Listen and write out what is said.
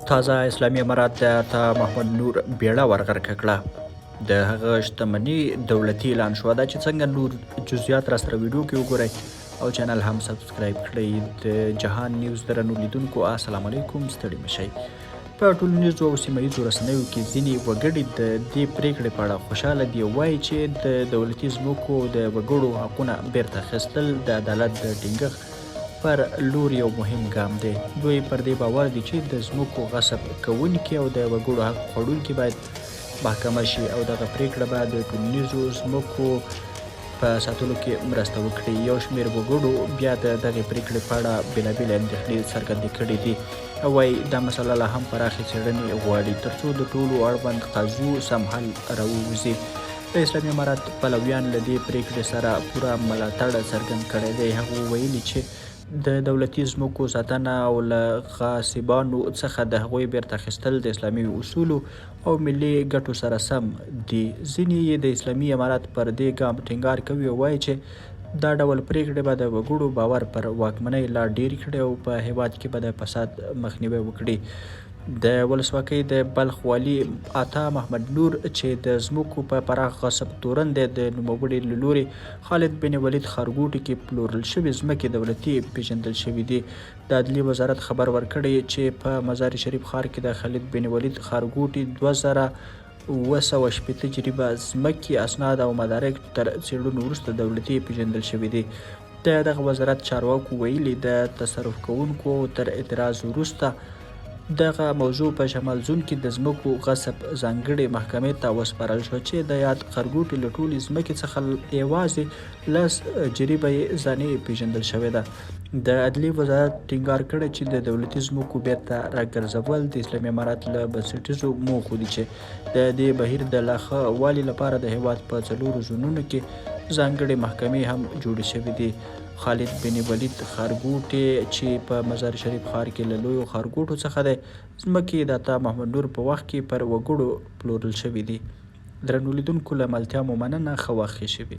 تازه اسلامي امارات د عطاء محمد نور بیړه ورغرکه کړه. د هغه شتمني دولتي اعلان شوه. دا چې څنګه نور جزئیات را سره ویډیو کې وګورئ او چینل هم سبسکرایب کړئ. د جهان نیوز درنو لیدونکو السلام علیکم، ستړي مشئ. په ټولنیزو او سیمه ییزو رسنیو کې ځینې وګړي د دې پریکړې په اړه خوشحاله دي. وایي چې د دولتي ځمکو د وګړو حقونه بیرته اخیستل د عدالت د ټینګښت پر لور یو مهم ګام دی. دوی پر دې باور دي چې د ځمکو غصب کوونکي او د وګړو حق خوړونکي باید محکمه شي او دغه پریکړه به د ټولنیزو ځمکو په ساتلو کې مرسته وکړي. یو شمېر وګړو بیا د دغې پریکړې په اړه بېلابېلې اندېښنې څرګندې کړې دي. وایي دا مسله لا هم پراخې څېړنې غواړي تر څو د ټولو اړوند قضیو سم حل راووځي. د اسلامي امارات پلویان له دې پریکړې سره پوره ملاتړ څرګند کړی دی. هغه ویلي چې د دولتي ځمکو ساتنه او له غاصبانو څخه د هغوی بیرته اخیستل د اسلامي اصولو او ملي ګټو سره سم دي. ځینې یې د اسلامي امارات پر دې ګام ټینګار کوي او وایي چې دا ډول پریکړې به د وګړو باور پر واکمنۍ لا ډیر کړي او په هیواد کې به د فساد مخنیوی وکړي. د ولسواکۍ د بلخ والي عطاء محمد نور چې د ځمکو په پراخ غصب تورن دی، د نوموړي له لوري خالد بن ولید ښارګوټي کې پلورل شوې ځمکې دولتي پیژندل شوي دي. د عدلیې وزارت خبر ورکړی چې په مزار شریف ښار کې د خالد بن ولید ښارګوټي 2780 جریبه ځمکې، اسناد او مدارک تر څېړنو وروسته دولتي پیژندل شوي دي. د دغه وزارت چارواکو ویلي د تصرف کوونکو تر اعتراض وروسته دغه موضوع په شمال زون کې د ځمکو غصب ځانګړې محکمې ته وسپارل شو چې د یاد ښارګوټي له ټولې ځمکې څخه یوازې 10 جریبه یې ځاني پیژندل شوې ده. د عدلیې وزارت ټینګار کړی چې د دولتي ځمکو بیرته راګرځول د اسلامي امارات له بنسټیزو موخو دي چې د دې بهیر د لا ښه والي لپاره د هیواد په 4 زونونو کې ځانګړې محکمې هم جوړې شوې دي. خالد بن ولید ښارګوټي چې په مزار شریف ښار کې له لویو ښارګوټو څخه دی، ځمکې د عطاء محمد نور په وخت کې پر وګړو پلورل شوي دي. درنو لیدونکو له ملتیا مو مننه، ښه وخت ښه شوي.